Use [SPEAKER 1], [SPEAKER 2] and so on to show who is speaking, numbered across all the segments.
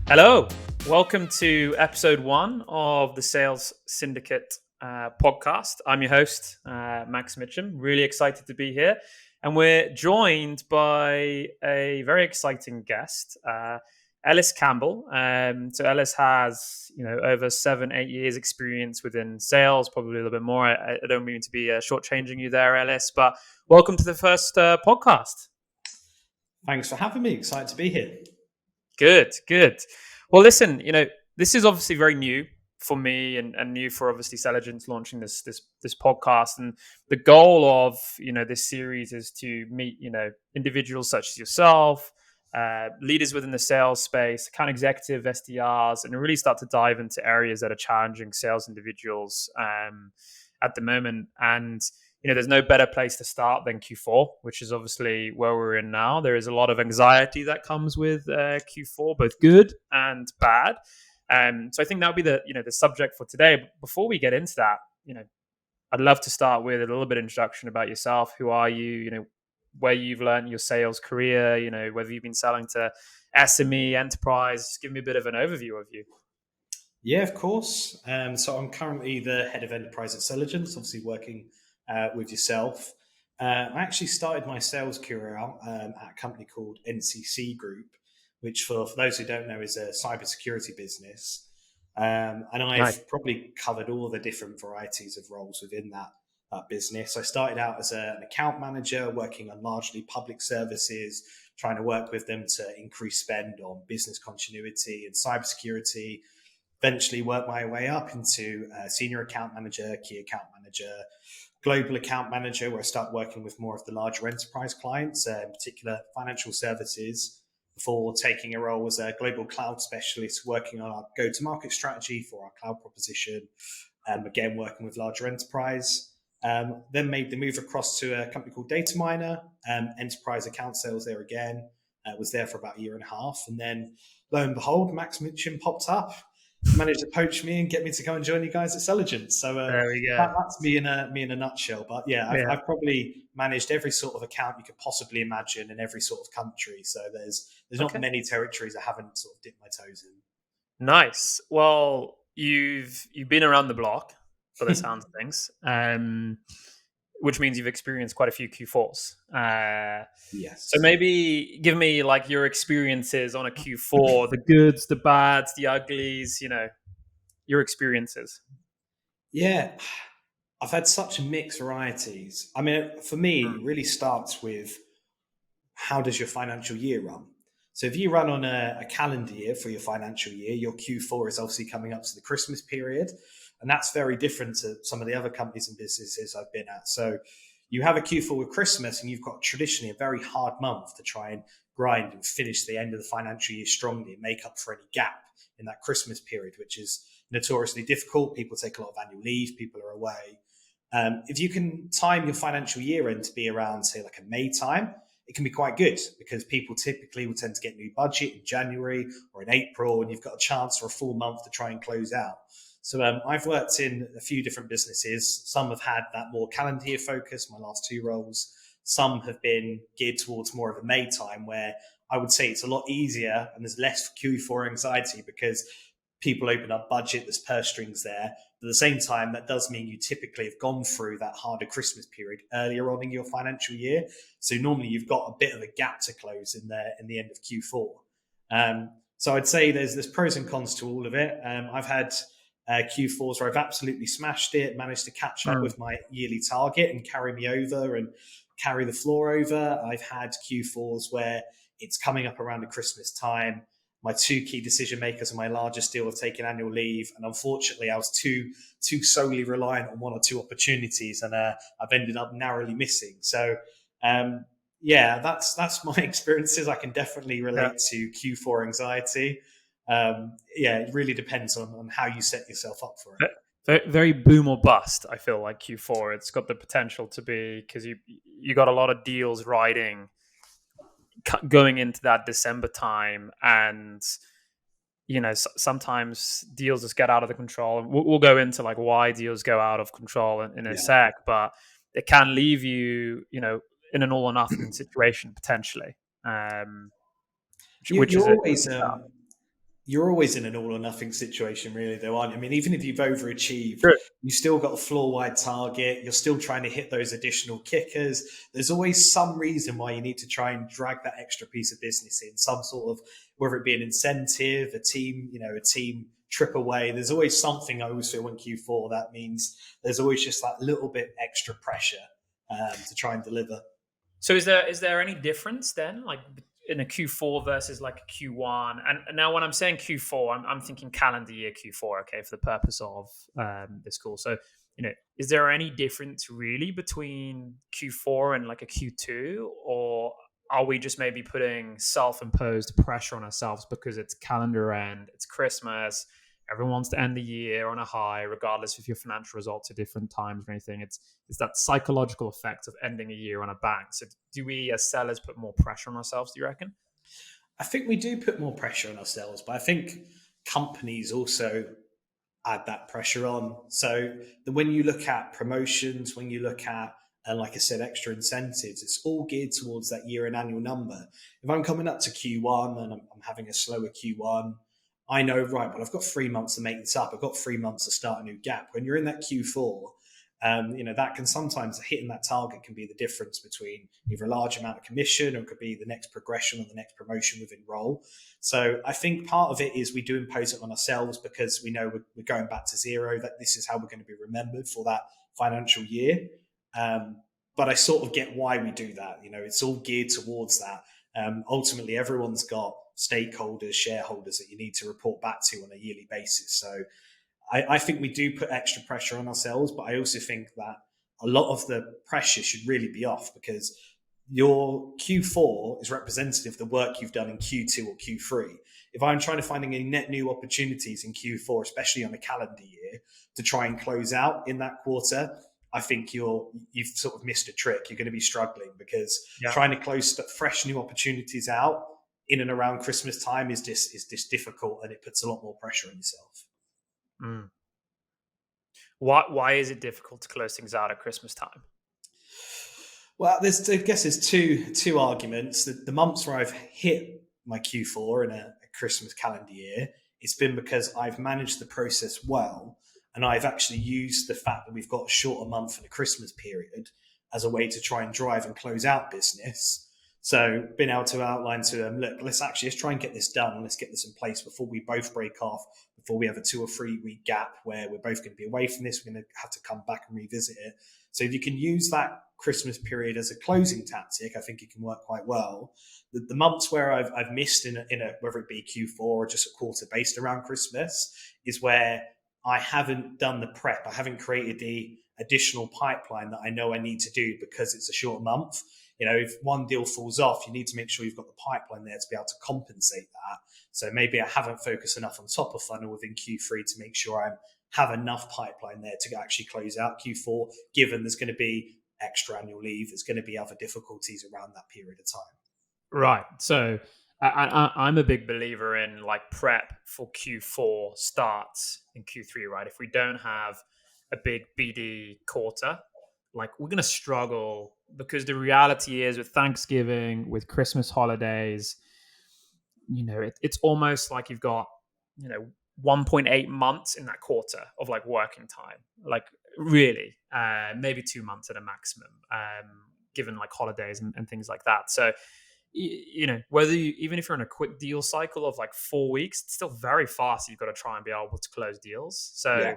[SPEAKER 1] Hello, welcome to episode 1 of the Sales Syndicate podcast. I'm your host, Max Mitcham. Really excited to be here, and we're joined by a very exciting guest, Ellis Campbell. So Ellis has, over 7-8 years experience within sales, probably a little bit more. I don't mean to be shortchanging you there, Ellis, but welcome to the first podcast.
[SPEAKER 2] Thanks for having me. Excited to be here.
[SPEAKER 1] Good. Well, listen, this is obviously very new for me and new for obviously Selligence launching this podcast. And the goal of, this series is to meet, individuals such as yourself, leaders within the sales space, account executive, SDRs, and really start to dive into areas that are challenging sales individuals at the moment. And there's no better place to start than Q4, which is obviously where we're in now. There is a lot of anxiety that comes with Q4, both good and bad. So I think that'll be the subject for today. But before we get into that, I'd love to start with a little bit of introduction about yourself. Who are you? Where you've learned your sales career. Whether you've been selling to SME, enterprise. Just give me a bit of an overview of you.
[SPEAKER 2] Yeah, of course. So I'm currently the head of enterprise at Selligence, obviously working with yourself. I actually started my sales career out at a company called NCC Group, which for those who don't know is a cybersecurity business. And I've probably covered all the different varieties of roles within that business. I started out as an account manager working on largely public services, trying to work with them to increase spend on business continuity and cybersecurity. Eventually worked my way up into senior account manager, key account manager, global account manager, where I start working with more of the larger enterprise clients, in particular financial services, before taking a role as a global cloud specialist, working on our go-to-market strategy for our cloud proposition, again, working with larger enterprise. Then made the move across to a company called Data Miner, enterprise account sales there again. Was there for about a year and a half. And then, lo and behold, Max Mitcham popped up, managed to poach me and get me to go and join you guys at Selligence. So
[SPEAKER 1] there we go.
[SPEAKER 2] That's me in a nutshell. But I've probably managed every sort of account you could possibly imagine in every sort of country. So there's not many territories I haven't sort of dipped my toes in.
[SPEAKER 1] Nice. Well, you've been around the block for the sounds of things, which means you've experienced quite a few Q4s.
[SPEAKER 2] Yes.
[SPEAKER 1] So maybe give me like your experiences on a Q4, the goods, the bads, the uglies, your experiences.
[SPEAKER 2] Yeah, I've had such mixed varieties. I mean, for me, it really starts with how does your financial year run? So if you run on a calendar year for your financial year, your Q4 is obviously coming up to the Christmas period. And that's very different to some of the other companies and businesses I've been at. So you have a Q4 with Christmas and you've got traditionally a very hard month to try and grind and finish the end of the financial year strongly and make up for any gap in that Christmas period, which is notoriously difficult. People take a lot of annual leave, people are away. If you can time your financial year end to be around, say, like a May time, it can be quite good because people typically will tend to get new budget in January or in April, and you've got a chance for a full month to try and close out. So I've worked in a few different businesses. Some have had that more calendar year focus, my last 2 roles. Some have been geared towards more of a May time, where I would say it's a lot easier and there's less Q4 anxiety because people open up budget, there's purse strings there. But at the same time, that does mean you typically have gone through that harder Christmas period earlier on in your financial year. So normally you've got a bit of a gap to close in the end of Q4. So I'd say there's pros and cons to all of it. I've had Q4s where I've absolutely smashed it, managed to catch up with my yearly target and carry me over and carry the floor over. I've had Q4s where it's coming up around the Christmas time. My 2 key decision makers on my largest deal have taken annual leave, and unfortunately I was too solely reliant on 1 or 2 opportunities, and I've ended up narrowly missing. So that's my experiences. I can definitely relate to Q4 anxiety. It really depends on how you set yourself up for it.
[SPEAKER 1] Very, very boom or bust. I feel like Q4, it's got the potential to be, because you got a lot of deals riding going into that December time, and sometimes deals just get out of the control. We'll go into like why deals go out of control in a sec, but it can leave you in an all or nothing situation potentially.
[SPEAKER 2] You're always you're always in an all or nothing situation, really, though, aren't you? I mean, even if you've overachieved,
[SPEAKER 1] True.
[SPEAKER 2] you still got a floor wide target. You're still trying to hit those additional kickers. There's always some reason why you need to try and drag that extra piece of business in, some sort of, whether it be an incentive, a team, a team trip away. There's always something I always feel in Q4 that means there's always just that little bit extra pressure to try and deliver.
[SPEAKER 1] So is there any difference then, like in a Q4 versus like a Q1? And now when I'm saying Q4, I'm thinking calendar year Q4, okay, for the purpose of this call. So, is there any difference really between Q4 and like a Q2, or are we just maybe putting self-imposed pressure on ourselves because it's calendar end, it's Christmas, everyone wants to end the year on a high, regardless if your financial results are different times or anything. It's that psychological effect of ending a year on a bang. So do we as sellers put more pressure on ourselves, do you reckon?
[SPEAKER 2] I think we do put more pressure on ourselves, but I think companies also add that pressure on. So when you look at promotions, when you look at, like I said, extra incentives, it's all geared towards that year and annual number. If I'm coming up to Q1 and I'm having a slower Q1, I know, right, well, I've got 3 months to make this up. I've got 3 months to start a new gap. When you're in that Q4, that can sometimes, hitting that target can be the difference between either a large amount of commission or it could be the next progression or the next promotion within role. So I think part of it is we do impose it on ourselves because we know we're going back to zero, that this is how we're going to be remembered for that financial year. But I sort of get why we do that. It's all geared towards that. Ultimately, everyone's got stakeholders, shareholders that you need to report back to on a yearly basis. So I think we do put extra pressure on ourselves, but I also think that a lot of the pressure should really be off because your Q4 is representative of the work you've done in Q2 or Q3. If I'm trying to find any net new opportunities in Q4, especially on a calendar year, to try and close out in that quarter, I think you've sort of missed a trick. You're going to be struggling because trying to close fresh new opportunities out in and around Christmas time is just difficult, and it puts a lot more pressure on yourself.
[SPEAKER 1] Mm. Why is it difficult to close things out at Christmas time?
[SPEAKER 2] Well, there's two arguments. The months where I've hit my Q4 in a Christmas calendar year, it's been because I've managed the process well, and I've actually used the fact that we've got a shorter month in the Christmas period as a way to try and drive and close out business. So being able to outline to them, look, let's try and get this done. Let's get this in place before we both break off, before we have a 2 or 3 week gap where we're both going to be away from this. We're going to have to come back and revisit it. So if you can use that Christmas period as a closing tactic, I think it can work quite well. The months where I've missed in a whether it be Q4 or just a quarter based around Christmas is where I haven't done the prep. I haven't created the additional pipeline that I know I need to do because it's a short month. If one deal falls off, you need to make sure you've got the pipeline there to be able to compensate that. So maybe I haven't focused enough on top of funnel within Q3 to make sure I have enough pipeline there to actually close out Q4, given there's going to be extra annual leave, there's going to be other difficulties around that period of time.
[SPEAKER 1] Right. So I'm a big believer in like prep for Q4 starts in Q3, right? If we don't have a big BD quarter, like we're going to struggle because the reality is with Thanksgiving, with Christmas holidays, it's almost like you've got, 1.8 months in that quarter of like working time, like really, maybe 2 months at a maximum, given like holidays and things like that. So, whether even if you're in a quick deal cycle of like 4 weeks, it's still very fast. You've got to try and be able to close deals. So, yeah.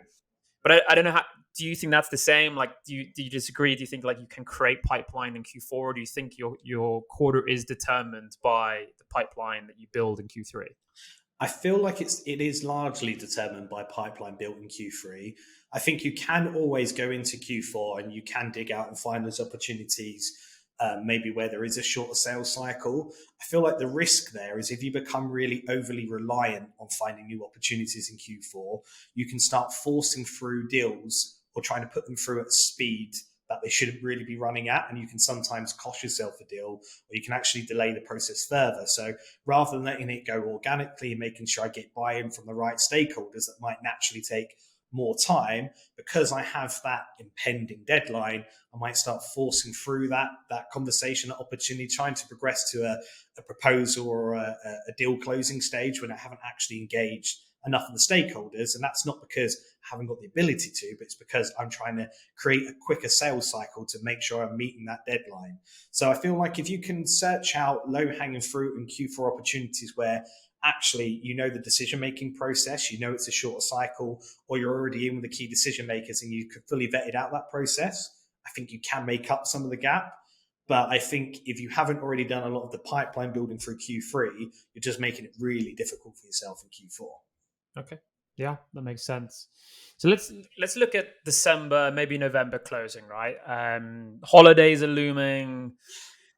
[SPEAKER 1] But I don't know do you think that's the same? Like, do you disagree? Do you think like you can create pipeline in Q4, or do you think your quarter is determined by the pipeline that you build in Q3?
[SPEAKER 2] I feel like it is largely determined by pipeline built in Q3. I think you can always go into Q4 and you can dig out and find those opportunities, maybe where there is a shorter sales cycle. I feel like the risk there is if you become really overly reliant on finding new opportunities in Q4, you can start forcing through deals or trying to put them through at speed that they shouldn't really be running at, and you can sometimes cost yourself a deal, or you can actually delay the process further. So rather than letting it go organically and making sure I get buy-in from the right stakeholders that might naturally take more time, because I have that impending deadline, I might start forcing through that conversation, that opportunity, trying to progress to a proposal or a deal closing stage when I haven't actually engaged enough of the stakeholders. And that's not because I haven't got the ability to, but it's because I'm trying to create a quicker sales cycle to make sure I'm meeting that deadline. So I feel like if you can search out low-hanging fruit and Q4 opportunities where actually the decision-making process, it's a shorter cycle, or you're already in with the key decision makers and you could fully vetted out that process, I think you can make up some of the gap. But I think if you haven't already done a lot of the pipeline building through Q3, you're just making it really difficult for yourself in Q4.
[SPEAKER 1] Okay. Yeah, that makes sense. So let's look at December, maybe November closing, right? Holidays are looming.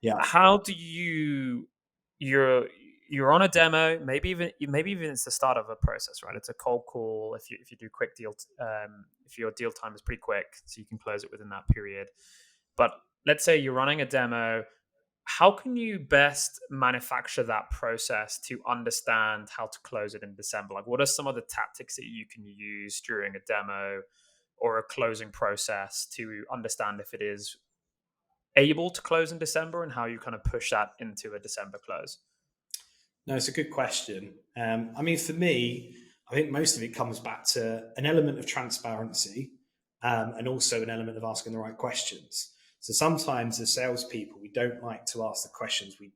[SPEAKER 2] Yeah.
[SPEAKER 1] How do you're on a demo, maybe even it's the start of a process, right? It's a cold call. If you do quick deal, if your deal time is pretty quick, so you can close it within that period. But let's say you're running a demo. How can you best manufacture that process to understand how to close it in December? Like, what are some of the tactics that you can use during a demo or a closing process to understand if it is able to close in December, and how you kind of push that into a December close?
[SPEAKER 2] No, it's a good question. For me, I think most of it comes back to an element of transparency, and also an element of asking the right questions. So sometimes as salespeople, we don't like to ask the questions. We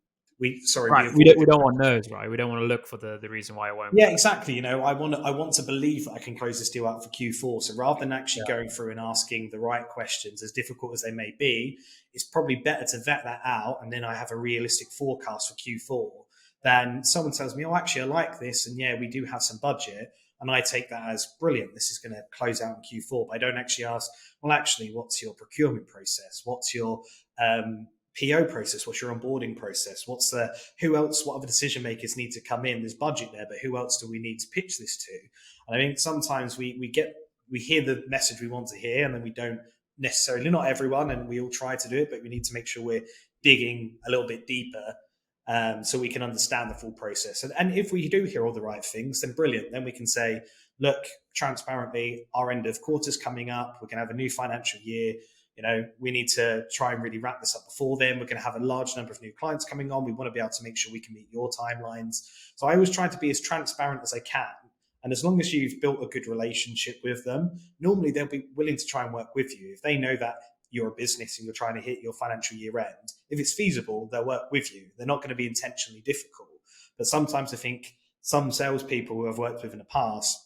[SPEAKER 1] don't want those, right? We don't want to look for the reason why it won't.
[SPEAKER 2] Yeah, exactly. I want to believe that I can close this deal out for Q4. So rather than actually going through and asking the right questions, as difficult as they may be, it's probably better to vet that out, and then I have a realistic forecast for Q4 than someone tells me, oh, actually, I like this, and yeah, we do have some budget. And I take that as brilliant. This is going to close out in Q4. But I don't actually ask, well, actually, what's your procurement process? What's your PO process? What's your onboarding process? What other decision makers need to come in? There's budget there, but who else do we need to pitch this to? And I think sometimes we hear the message we want to hear, and then we don't necessarily, not everyone, and we all try to do it, but we need to make sure we're digging a little bit deeper, so we can understand the full process. And if we do hear all the right things, then brilliant. Then we can say, look, transparently, our end of quarter's coming up. We're going to have a new financial year. We need to try and really wrap this up before then. We're going to have a large number of new clients coming on. We want to be able to make sure we can meet your timelines. So I always try to be as transparent as I can. And as long as you've built a good relationship with them, normally they'll be willing to try and work with you. If they know that you're a business and you're trying to hit your financial year end, if it's feasible, they'll work with you. They're not going to be intentionally difficult. But sometimes I think some salespeople who I've worked with in the past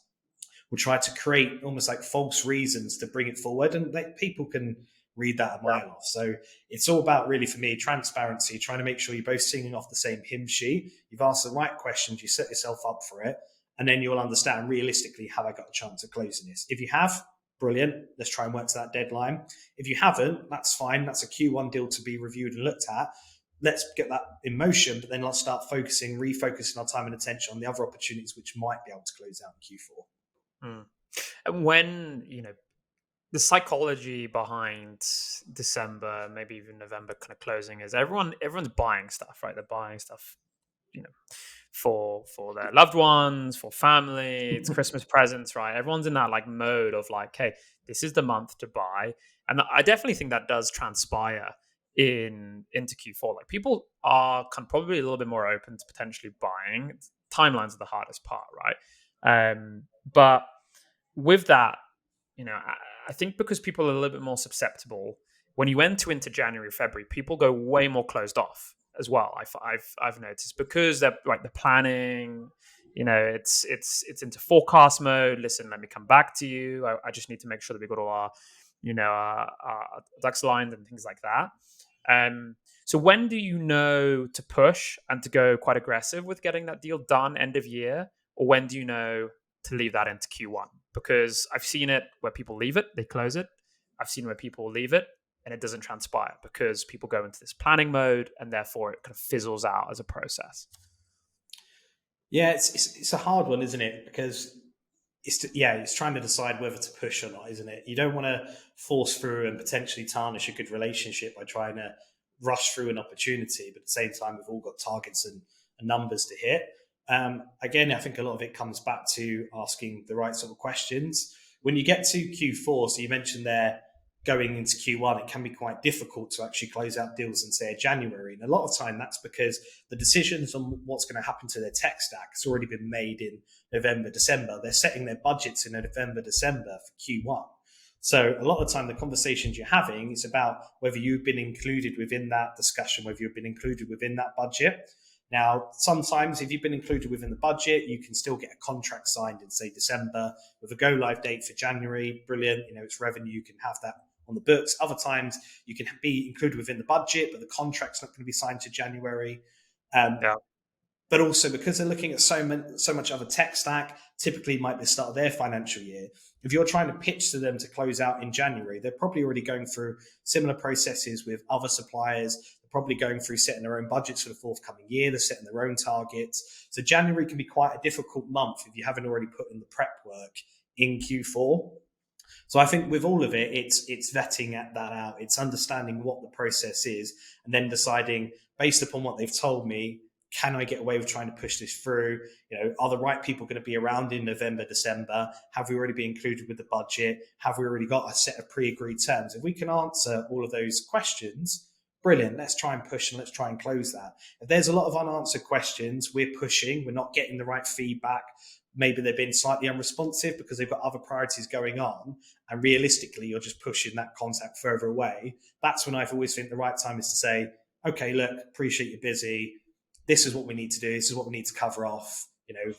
[SPEAKER 2] will try to create almost like false reasons to bring it forward, and people can read that a mile off. So it's all about, really, for me, transparency, trying to make sure you're both singing off the same hymn sheet. You've asked the right questions, you set yourself up for it, and then you'll understand realistically, have I got a chance of closing this? If you have, brilliant. Let's try and work to that deadline. If you haven't, that's fine. That's a Q1 deal to be reviewed and looked at. Let's get that in motion, but then let's start refocusing our time and attention on the other opportunities which might be able to close out in Q4.
[SPEAKER 1] And when, the psychology behind December, maybe even November kind of closing, is everyone's buying stuff, right? They're buying stuff, for their loved ones, for family, it's Christmas presents, right? Everyone's in that like mode of like, hey, this is the month to buy. And I definitely think that does transpire into Q4. Like, people are probably a little bit more open to potentially buying. Timelines are the hardest part, right? But with that, I think because people are a little bit more susceptible, when you enter into January, February, people go way more closed off as well. I've noticed, because they're like the planning, it's into forecast mode. Listen, let me come back to you. I just need to make sure that we got all our ducks aligned and things like that. So when do you know to push and to go quite aggressive with getting that deal done end of year, or when do you know to leave that into Q1? Because I've seen it where people leave it, they close it. I've seen where people leave it and it doesn't transpire because people go into this planning mode, and therefore it kind of fizzles out as a process.
[SPEAKER 2] Yeah, it's a hard one, isn't it? Because it's trying to decide whether to push or not, isn't it? You don't want to force through and potentially tarnish a good relationship by trying to rush through an opportunity, but at the same time, we've all got targets and numbers to hit. Again, I think a lot of it comes back to asking the right sort of questions. when you get to Q4, so you mentioned there going into Q1, it can be quite difficult to actually close out deals in, say, January. And a lot of time that's because the decisions on what's going to happen to their tech stack has already been made in November, December. They're setting their budgets in November, December for Q1. So a lot of the time, the conversations you're having is about whether you've been included within that discussion, whether you've been included within that budget. Now, sometimes if you've been included within the budget, you can still get a contract signed in, say, December with a go live date for January. Brilliant. It's revenue. You can have that on the books. Other times you can be included within the budget, but the contract's not going to be signed to January. But also because they're looking at so much other tech stack, typically it might be the start of their financial year. If you're trying to pitch to them to close out in January, they're probably already going through similar processes with other suppliers. They're probably going through setting their own budgets for the forthcoming year. They're setting their own targets. So January can be quite a difficult month if you haven't already put in the prep work in Q4. So I think with all of it, it's vetting that out. It's understanding what the process is and then deciding based upon what they've told me, can I get away with trying to push this through? Are the right people going to be around in November, December? Have we already been included with the budget? Have we already got a set of pre-agreed terms? If we can answer all of those questions, brilliant. Let's try and push and let's try and close that. If there's a lot of unanswered questions, we're pushing, we're not getting the right feedback. Maybe they've been slightly unresponsive because they've got other priorities going on. And realistically, you're just pushing that contact further away. That's when I've always think the right time is to say, okay, look, appreciate you're busy. This is what we need to do. This is what we need to cover off.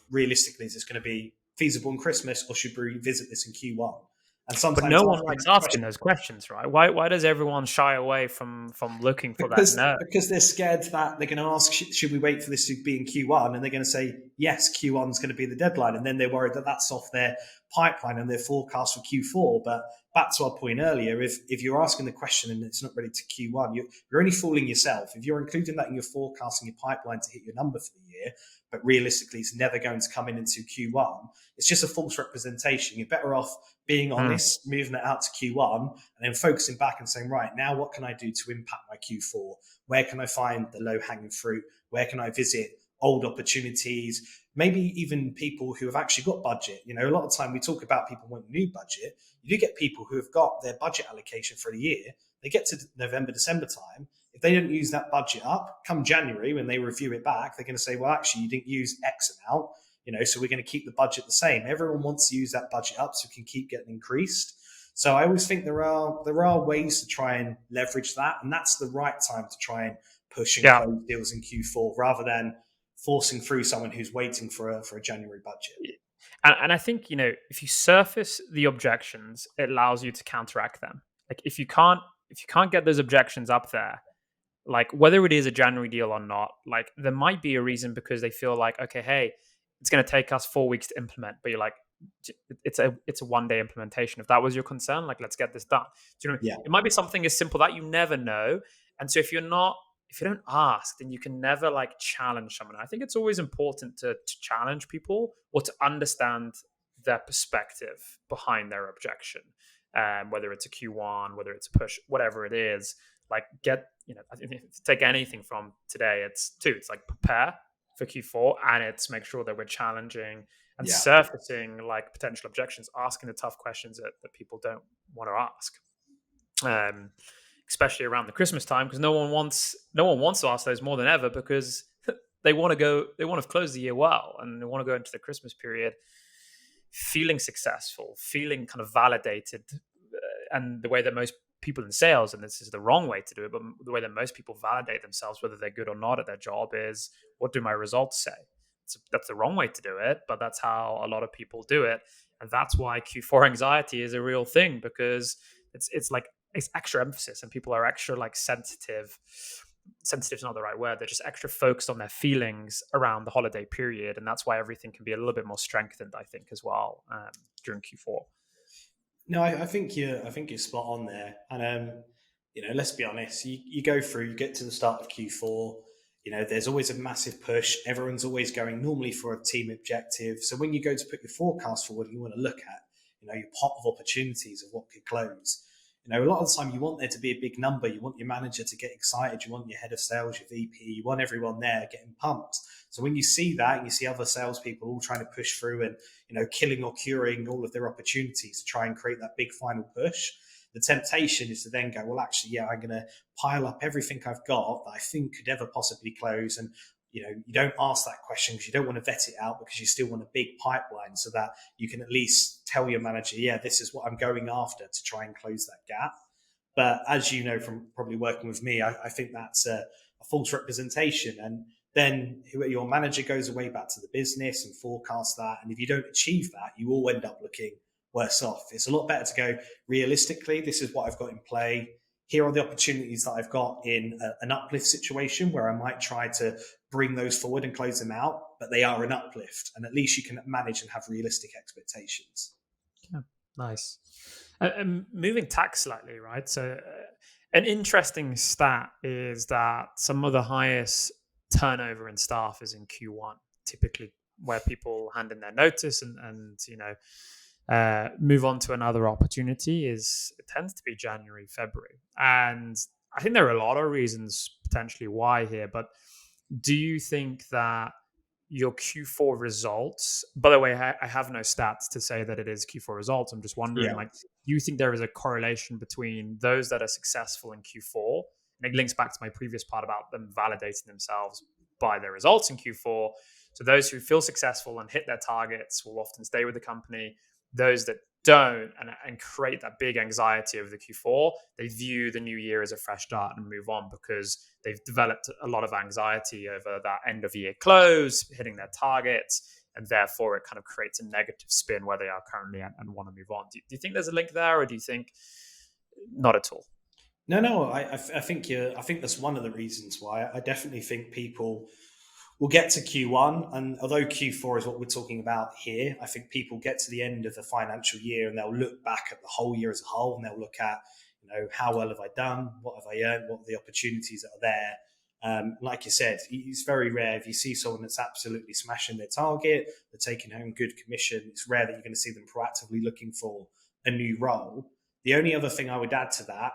[SPEAKER 2] Realistically, is this going to be feasible in Christmas or should we revisit this in Q1? And sometimes,
[SPEAKER 1] but no one likes asking those questions, right? Why does everyone shy away from looking for that? No,
[SPEAKER 2] because they're scared that they're going to ask, should we wait for this to be in Q1? And they're going to say, yes, Q1 is going to be the deadline. And then they're worried that that's off their pipeline and their forecast for Q4. But back to our point earlier, if you're asking the question and it's not ready to Q1, you're only fooling yourself. If you're including that in your forecast and your pipeline to hit your number for the year, but realistically it's never going to come in into Q1, it's just a false representation. You're better off being honest, moving it out to Q1 and then focusing back and saying, right, now what can I do to impact my Q4? Where can I find the low-hanging fruit? Where can I visit old opportunities? Maybe even people who have actually got budget. A lot of time we talk about people wanting new budget. You do get people who have got their budget allocation for the year. They get to November, December time. If they don't use that budget up, come January, when they review it back, they're going to say, well, actually, you didn't use X amount, so we're going to keep the budget the same. Everyone wants to use that budget up so it can keep getting increased. So I always think there are ways to try and leverage that. And that's the right time to try and push and close deals in Q4 rather than forcing through someone who's waiting for a January budget.
[SPEAKER 1] And I think, if you surface the objections, it allows you to counteract them. Like if you can't get those objections up there, like whether it is a January deal or not, like there might be a reason because they feel like, okay, hey, it's going to take us 4 weeks to implement, but you're like, it's a 1 day implementation. If that was your concern, like let's get this done. Do you know what I mean? It might be something as simple that you never know. And so if you don't ask, then you can never like challenge someone. I think it's always important to challenge people or to understand their perspective behind their objection. Whether it's a Q1, whether it's a push, whatever it is, like I think if you take anything from today, it's like prepare for Q4 and it's make sure that we're challenging and surfacing like potential objections, asking the tough questions that people don't want to ask. Especially around the Christmas time, because no one wants to ask those more than ever because they want to close the year well and they want to go into the Christmas period feeling successful, feeling kind of validated. And the way that most people in sales, and this is the wrong way to do it, but the way that most people validate themselves, whether they're good or not at their job, is what do my results say? That's the wrong way to do it, but that's how a lot of people do it. And that's why Q4 anxiety is a real thing, because it's extra emphasis and people are extra like sensitive. Sensitive is not the right word. They're just extra focused on their feelings around the holiday period. And that's why everything can be a little bit more strengthened, I think, as well during Q4.
[SPEAKER 2] No, I think you're spot on there. And, let's be honest, you go through, you get to the start of Q4, there's always a massive push. Everyone's always going normally for a team objective. So when you go to put your forecast forward, you want to look at, your pot of opportunities of what could close. A lot of the time you want there to be a big number. You want your manager to get excited. You want your head of sales, your VP, you want everyone there getting pumped. So So when you see that, and you see other salespeople all trying to push through and, killing or curing all of their opportunities to try and create that big final push, the temptation is to then go, well, actually, yeah, I'm going to pile up everything I've got that I think could ever possibly close. And, you don't ask that question because you don't want to vet it out, because you still want a big pipeline so that you can at least tell your manager, yeah, this is what I'm going after to try and close that gap. But as you know from probably working with me, I think that's a false representation. And then your manager goes away back to the business and forecasts that. And if you don't achieve that, you all end up looking worse off. It's a lot better to go, realistically, this is what I've got in play. Here are the opportunities that I've got in an uplift situation where I might try to bring those forward and close them out, but they are an uplift. And at least you can manage and have realistic expectations.
[SPEAKER 1] Yeah, nice. And moving tack slightly, right? So an interesting stat is that some of the highest turnover in staff is in Q1, typically where people hand in their notice and move on to another opportunity. It tends to be January, February. And I think there are a lot of reasons potentially why here, but do you think that your Q4 results, by the way, I have no stats to say that it is Q4 results. I'm just wondering, do you think there is a correlation between those that are successful in Q4? And it links back to my previous part about them validating themselves by their results in Q4. So those who feel successful and hit their targets will often stay with the company. Those that don't and create that big anxiety over the Q4, they view the new year as a fresh start and move on because they've developed a lot of anxiety over that end of year close, hitting their targets, and therefore it kind of creates a negative spin where they are currently and want to move on. Do you think there's a link there, or do you think not at all?
[SPEAKER 2] No, I think that's one of the reasons why. I definitely think people will get to Q1, and although Q4 is what we're talking about here, I think people get to the end of the financial year and they'll look back at the whole year as a whole, and they'll look at, how well have I done? What have I earned? What are the opportunities that are there? Like you said, it's very rare if you see someone that's absolutely smashing their target, they're taking home good commission. It's rare that you're going to see them proactively looking for a new role. The only other thing I would add to that,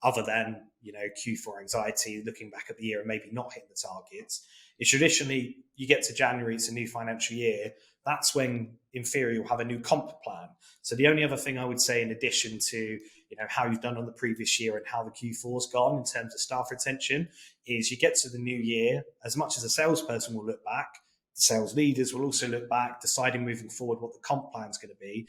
[SPEAKER 2] other than Q4 anxiety, looking back at the year and maybe not hitting the targets, is traditionally you get to January, it's a new financial year. That's when, in theory, you'll have a new comp plan. So the only other thing I would say, in addition to how you've done on the previous year and how the Q4's gone in terms of staff retention, is you get to the new year. As much as a salesperson will look back, the sales leaders will also look back, deciding moving forward what the comp plan is going to be.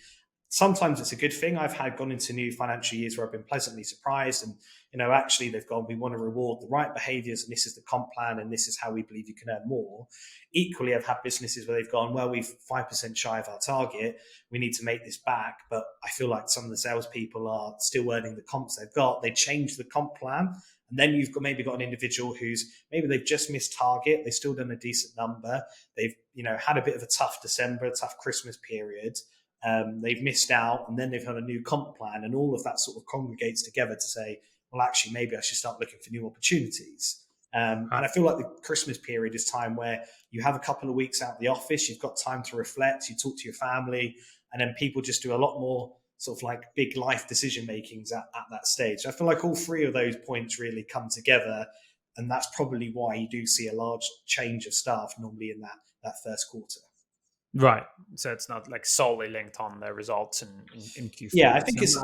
[SPEAKER 2] Sometimes it's a good thing. I've gone into new financial years where I've been pleasantly surprised, and actually they've gone, we want to reward the right behaviors, and this is the comp plan, and this is how we believe you can earn more. Equally, I've had businesses where they've gone, well, we've 5% shy of our target, we need to make this back, but I feel like some of the salespeople are still earning the comps they've got. They change the comp plan, and then you've maybe got an individual who's maybe they've just missed target, they've still done a decent number, they've had a bit of a tough December, a tough Christmas period. They've missed out, and then they've had a new comp plan, and all of that sort of congregates together to say, well, actually, maybe I should start looking for new opportunities. And I feel like the Christmas period is time where you have a couple of weeks out of the office, you've got time to reflect, you talk to your family, and then people just do a lot more sort of like big life decision makings at that stage. I feel like all three of those points really come together, and that's probably why you do see a large change of staff normally in that first quarter.
[SPEAKER 1] Right. So it's not like solely linked on their results in Q4.
[SPEAKER 2] Yeah, I think it's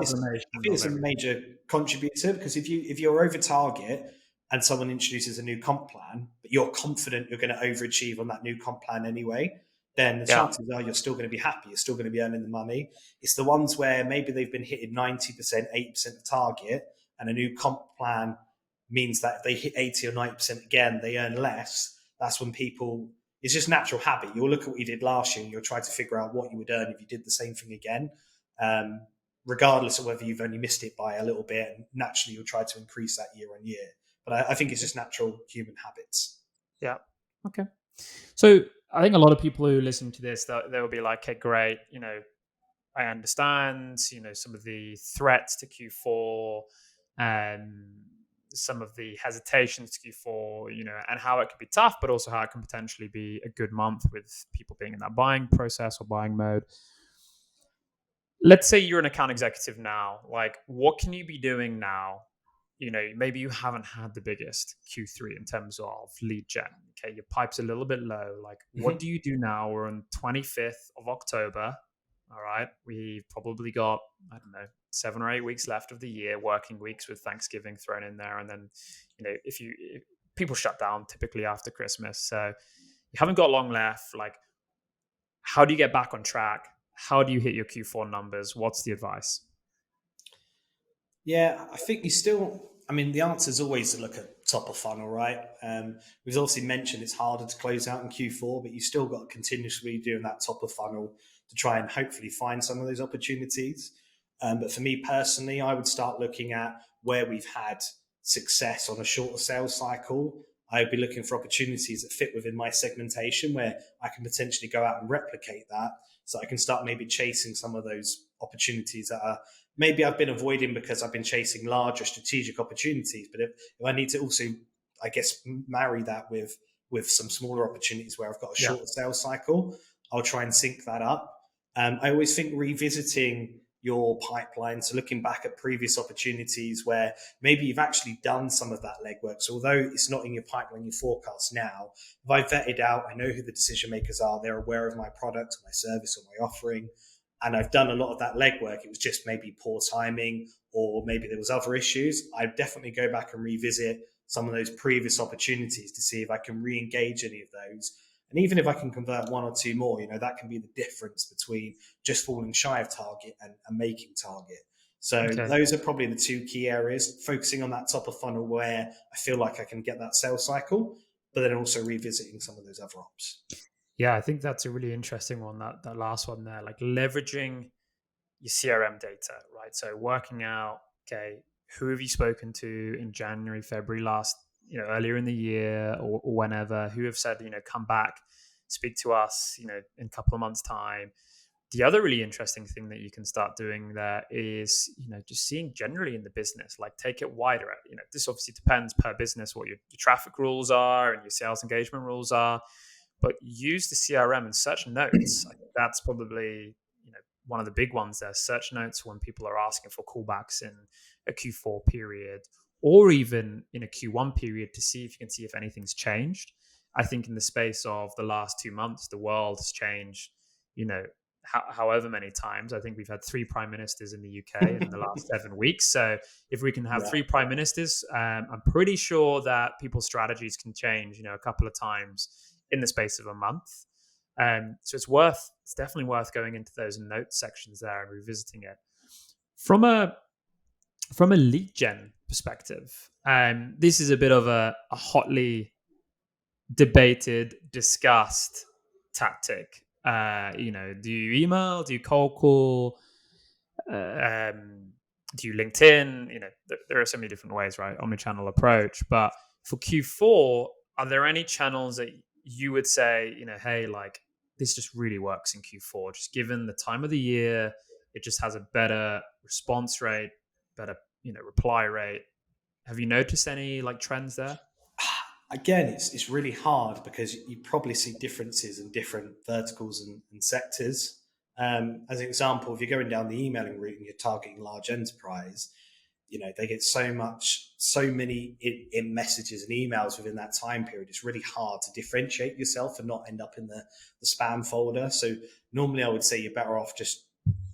[SPEAKER 2] a major contributor, because if you're over target and someone introduces a new comp plan, but you're confident you're going to overachieve on that new comp plan anyway, then the chances are you're still going to be happy. You're still going to be earning the money. It's the ones where maybe they've been hitting 90%, 80% of target, and a new comp plan means that if they hit 80 or 90% again, they earn less. That's when people... It's just natural habit. You'll look at what you did last year and you'll try to figure out what you would earn if you did the same thing again, regardless of whether you've only missed it by a little bit. And naturally, you'll try to increase that year on year. But I think it's just natural human habits.
[SPEAKER 1] Yeah. Okay. So I think a lot of people who listen to this, they'll be like, okay, great. I understand, some of the threats to Q4 and some of the hesitations to Q4, and how it can be tough, but also how it can potentially be a good month with people being in that buying process or buying mode. Let's say you're an account executive now. Like, what can you be doing now maybe you haven't had the biggest Q3 in terms of lead gen. Okay, your pipe's a little bit low. Like, what do you do now? We're on 25th of October. All right, we've probably got, I don't know, 7 or 8 weeks left of the year, working weeks with Thanksgiving thrown in there, and then if people shut down typically after Christmas, so you haven't got long left. Like, how do you get back on track? How do you hit your Q4 numbers? What's the advice?
[SPEAKER 2] Yeah, I think the answer is always to look at top of funnel, right? We've obviously mentioned it's harder to close out in Q4, but you still got to continuously doing that top of funnel to try and hopefully find some of those opportunities. But for me personally, I would start looking at where we've had success on a shorter sales cycle. I'd be looking for opportunities that fit within my segmentation where I can potentially go out and replicate that, so I can start maybe chasing some of those opportunities that are maybe I've been avoiding because I've been chasing larger strategic opportunities. But if I need to also, I guess, marry that with some smaller opportunities where I've got a shorter sales cycle, I'll try and sync that up. I always think revisiting your pipeline, so looking back at previous opportunities where maybe you've actually done some of that legwork. So although it's not in your pipeline, your forecast now, if I vetted out, I know who the decision makers are, they're aware of my product, my service, or my offering, and I've done a lot of that legwork. It was just maybe poor timing, or maybe there was other issues. I'd definitely go back and revisit some of those previous opportunities to see if I can re-engage any of those. And even if I can convert 1 or 2 more, that can be the difference between just falling shy of target and making target. So those are probably the 2 key areas, focusing on that top of funnel where I feel like I can get that sales cycle, but then also revisiting some of those other ops.
[SPEAKER 1] Yeah, I think that's a really interesting one, that last one there, like leveraging your CRM data, right? So working out, okay, who have you spoken to in January, February last, earlier in the year, or whenever, who have said, come back, speak to us, in a couple of months' time. The other really interesting thing that you can start doing there is, just seeing generally in the business, like take it wider. This obviously depends per business, what your traffic rules are and your sales engagement rules are, but use the CRM and search notes. I think that's probably, one of the big ones there. Search notes when people are asking for callbacks in a Q4 period, or even in a Q1 period, to see if you can see if anything's changed. I think in the space of the last 2 months, the world has changed, however many times. I think we've had 3 prime ministers in the UK in the last 7 weeks. So if we can have 3 prime ministers, I'm pretty sure that people's strategies can change, a couple of times in the space of a month. So it's definitely worth going into those notes sections there and revisiting it. From a lead gen perspective, this is a bit of a hotly debated, discussed tactic. Do you email? Do you cold call? Do you LinkedIn? There are so many different ways, right? Omnichannel approach. But for Q4, are there any channels that you would say, hey, like this just really works in Q4, just given the time of the year, it just has a better response rate, better, reply rate. Have you noticed any like trends there?
[SPEAKER 2] Again, it's really hard because you probably see differences in different verticals and sectors. As an example, if you're going down the emailing route and you're targeting large enterprise, they get so many in messages and emails within that time period. It's really hard to differentiate yourself and not end up in the spam folder. So normally I would say you're better off just,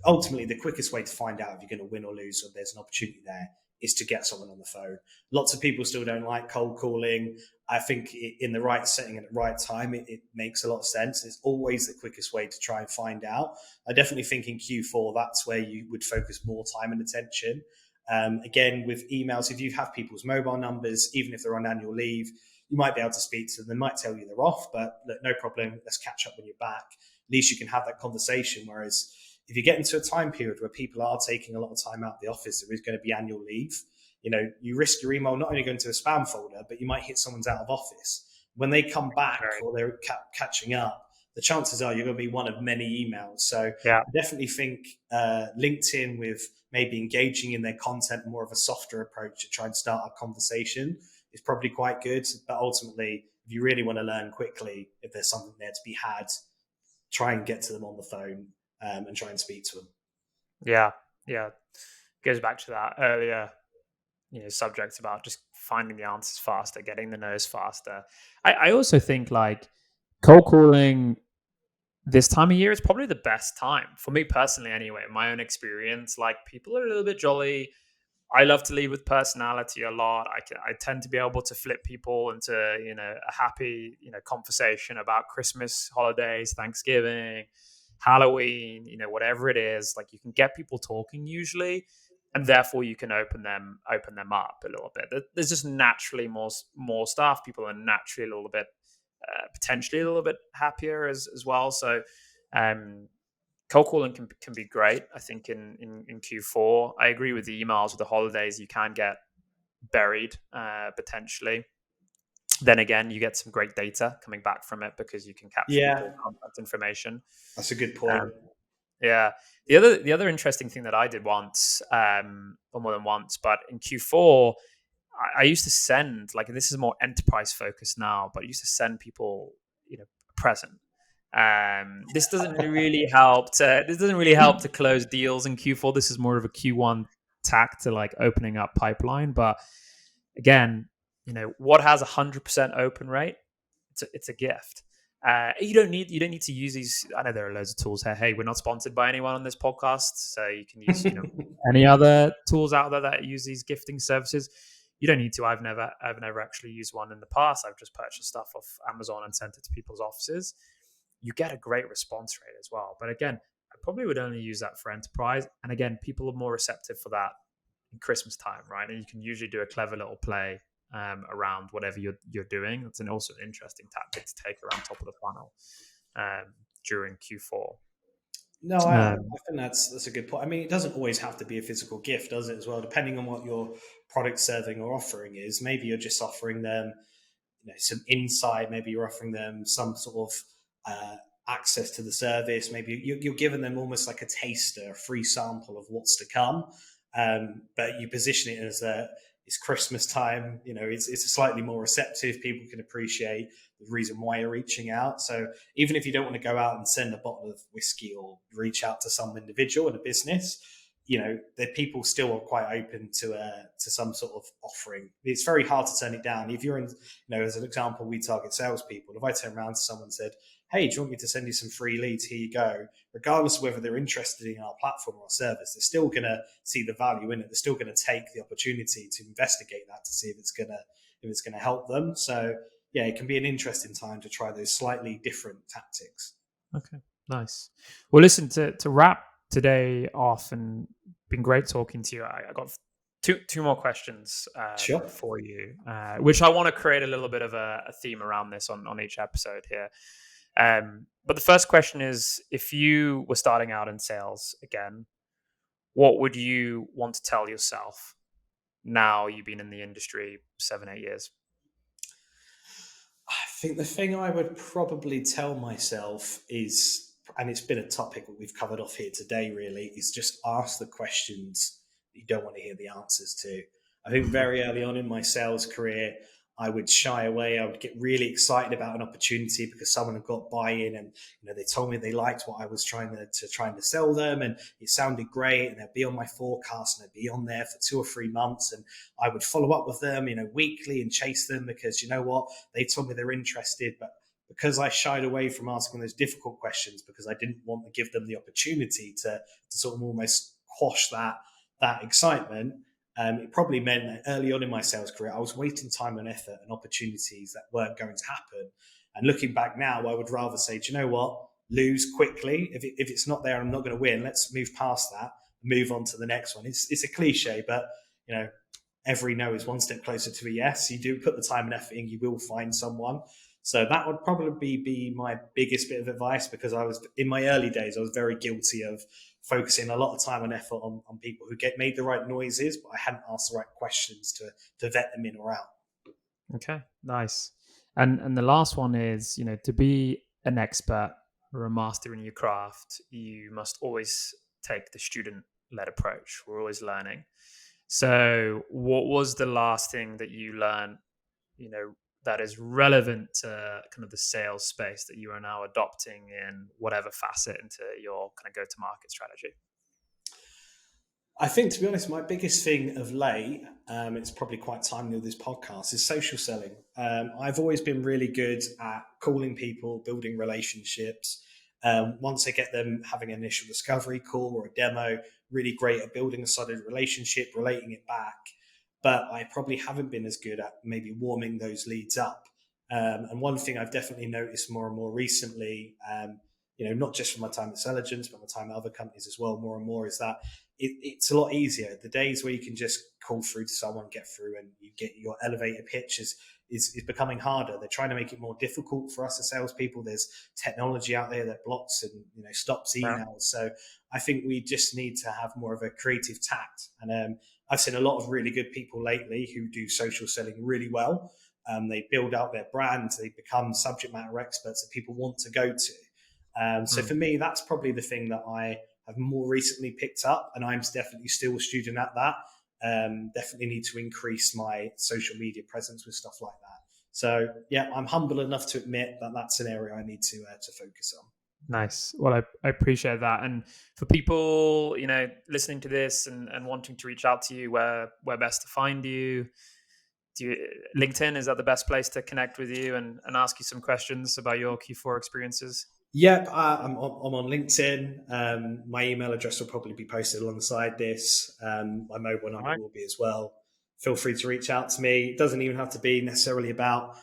[SPEAKER 2] ultimately the quickest way to find out if you're going to win or lose or there's an opportunity there is to get someone on the phone. Lots of people still don't like cold calling. I think in the right setting at the right time, it makes a lot of sense. It's always the quickest way to try and find out. I definitely think in Q4, that's where you would focus more time and attention. Again, with emails, if you have people's mobile numbers, even if they're on annual leave, you might be able to speak to them. They might tell you they're off, but look, no problem. Let's catch up when you're back. At least you can have that conversation. Whereas if you get into a time period where people are taking a lot of time out of the office, there is going to be annual leave. You risk your email not only going to a spam folder, but you might hit someone's out of office. When they come back or they're catching up, the chances are you're going to be one of many emails. So I definitely think LinkedIn, with maybe engaging in their content, more of a softer approach to try and start a conversation, is probably quite good. But ultimately, if you really want to learn quickly, if there's something there to be had, try and get to them on the phone and try and speak to them.
[SPEAKER 1] Yeah. Goes back to that earlier subjects about just finding the answers faster, getting the no's faster. I also think like cold calling this time of year is probably the best time for me personally anyway, in my own experience. Like, people are a little bit jolly. I love to lead with personality a lot. I tend to be able to flip people into a happy conversation about Christmas, holidays, Thanksgiving, Halloween, whatever it is. Like, you can get people talking usually, and therefore you can open them up a little bit. There's just naturally more stuff. People are naturally a little bit potentially a little bit happier as well. So um, cold calling can be great. I think in Q4, I agree with the emails with the holidays. You can get buried potentially. Then again, you get some great data coming back from it because you can capture
[SPEAKER 2] Yeah,
[SPEAKER 1] people's contact information.
[SPEAKER 2] that's a good point.
[SPEAKER 1] Yeah. The other interesting thing that I did once, or more than once, but in Q4, I used to send, like, and this is more enterprise focused now, but I used to send people, a present. This doesn't really help to close deals in Q4. This is more of a Q1 tack to like opening up pipeline. But again, what has 100% open rate? It's a gift. You don't need to use these. I know there are loads of tools here. Hey, we're not sponsored by anyone on this podcast, so you can use any other tools out there that use these gifting services. You don't need to. I've never actually used one in the past. I've just purchased stuff off Amazon and sent it to people's offices. You get a great response rate as well. But again, I probably would only use that for enterprise. And again, people are more receptive for that in Christmas time, right? And you can usually do a clever little play around whatever you're doing. That's also an interesting tactic to take around top of the funnel during Q4.
[SPEAKER 2] No, I think that's a good point. I mean, it doesn't always have to be a physical gift, does it? As well, depending on what your product serving or offering is. Maybe you're just offering them, some insight. Maybe you're offering them some sort of access to the service. Maybe you're giving them almost like a taster, a free sample of what's to come. But you position it as it's Christmas time. It's slightly more receptive. People can appreciate the reason why you're reaching out. So even if you don't want to go out and send a bottle of whiskey or reach out to some individual in a business, that people still are quite open to some sort of offering. It's very hard to turn it down. If you're in, as an example, we target salespeople. If I turn around to someone and said, "Hey, do you want me to send you some free leads? Here you go." Regardless of whether they're interested in our platform or our service, they're still going to see the value in it. They're still going to take the opportunity to investigate that to see if it's going to help them. So yeah, it can be an interesting time to try those slightly different tactics.
[SPEAKER 1] Okay, nice. Well, listen, to wrap today off, and been great talking to you. I got two more questions
[SPEAKER 2] Sure.
[SPEAKER 1] for you, which I want to create a little bit of a theme around this on each episode here. But the first question is, if you were starting out in sales again, what would you want to tell yourself now you've been in the industry 7-8 years?
[SPEAKER 2] I think the thing I would probably tell myself is, and it's been a topic that we've covered off here today, really, is just ask the questions that you don't want to hear the answers to. I think very early on in my sales career, I would shy away. I would get really excited about an opportunity because someone had got buy-in, and they told me they liked what I was trying to sell them, and it sounded great, and they'd be on my forecast, and they'd be on there for 2 or 3 months, and I would follow up with them, weekly, and chase them because they told me they're interested, but because I shied away from asking those difficult questions because I didn't want to give them the opportunity to sort of almost quash that excitement. It probably meant that early on in my sales career, I was wasting time and effort and opportunities that weren't going to happen. And looking back now, I would rather say, do you know what? Lose quickly. If it's not there, I'm not going to win. Let's move past that and move on to the next one. It's a cliche, but every no is one step closer to a yes. You do put the time and effort in, you will find someone. So that would probably be my biggest bit of advice, because I was, in my early days, I was very guilty of focusing a lot of time and effort on people who made the right noises, but I hadn't asked the right questions to vet them in or out.
[SPEAKER 1] Okay, nice. And the last one is, to be an expert or a master in your craft, you must always take the student-led approach. We're always learning. So what was the last thing that you learned, that is relevant to kind of the sales space that you are now adopting in whatever facet into your kind of go-to-market strategy?
[SPEAKER 2] I think, to be honest, my biggest thing of late, it's probably quite timely with this podcast, is social selling. I've always been really good at calling people, building relationships. Once I get them having an initial discovery call or a demo, really great at building a solid relationship, relating it back. But I probably haven't been as good at maybe warming those leads up. And one thing I've definitely noticed more and more recently, not just from my time at Selligence, but my time at other companies as well, more and more, is that it's a lot easier. The days where you can just call through to someone, get through, and you get your elevator pitch is becoming harder. They're trying to make it more difficult for us as salespeople. There's technology out there that blocks and stops emails. So I think we just need to have more of a creative tact. And I've seen a lot of really good people lately who do social selling really well. They build out their brand. They become subject matter experts that people want to go to. So for me, that's probably the thing that I have more recently picked up, and I'm definitely still a student at that. Definitely need to increase my social media presence with stuff like that. So yeah, I'm humble enough to admit that that's an area I need to focus on.
[SPEAKER 1] Nice. Well, I appreciate that. And for people, listening to this and wanting to reach out to you, where best to find you? LinkedIn, is that the best place to connect with you and ask you some questions about your Q4 experiences?
[SPEAKER 2] Yep, I'm on LinkedIn. My email address will probably be posted alongside this. My mobile number will be as well. Feel free to reach out to me. It doesn't even have to be necessarily about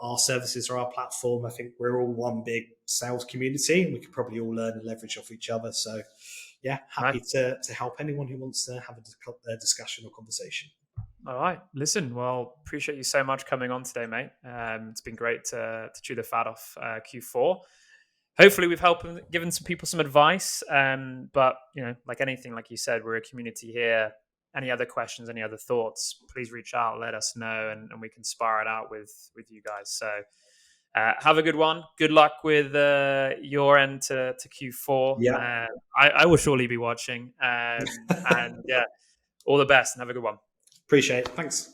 [SPEAKER 2] our services or our platform. I think we're all one big sales community, and we could probably all learn and leverage off each other. So, yeah, happy to help anyone who wants to have a discussion or conversation.
[SPEAKER 1] All right. Listen, well, appreciate you so much coming on today, mate. It's been great to chew the fat off Q4. Hopefully we've given some people some advice. But, like anything, like you said, we're a community here. Any other questions, any other thoughts, please reach out, let us know, and we can spar it out with you guys. So have a good one. Good luck with your end to Q4.
[SPEAKER 2] Yeah.
[SPEAKER 1] I will surely be watching. And yeah, all the best and have a good one.
[SPEAKER 2] Appreciate it. Thanks.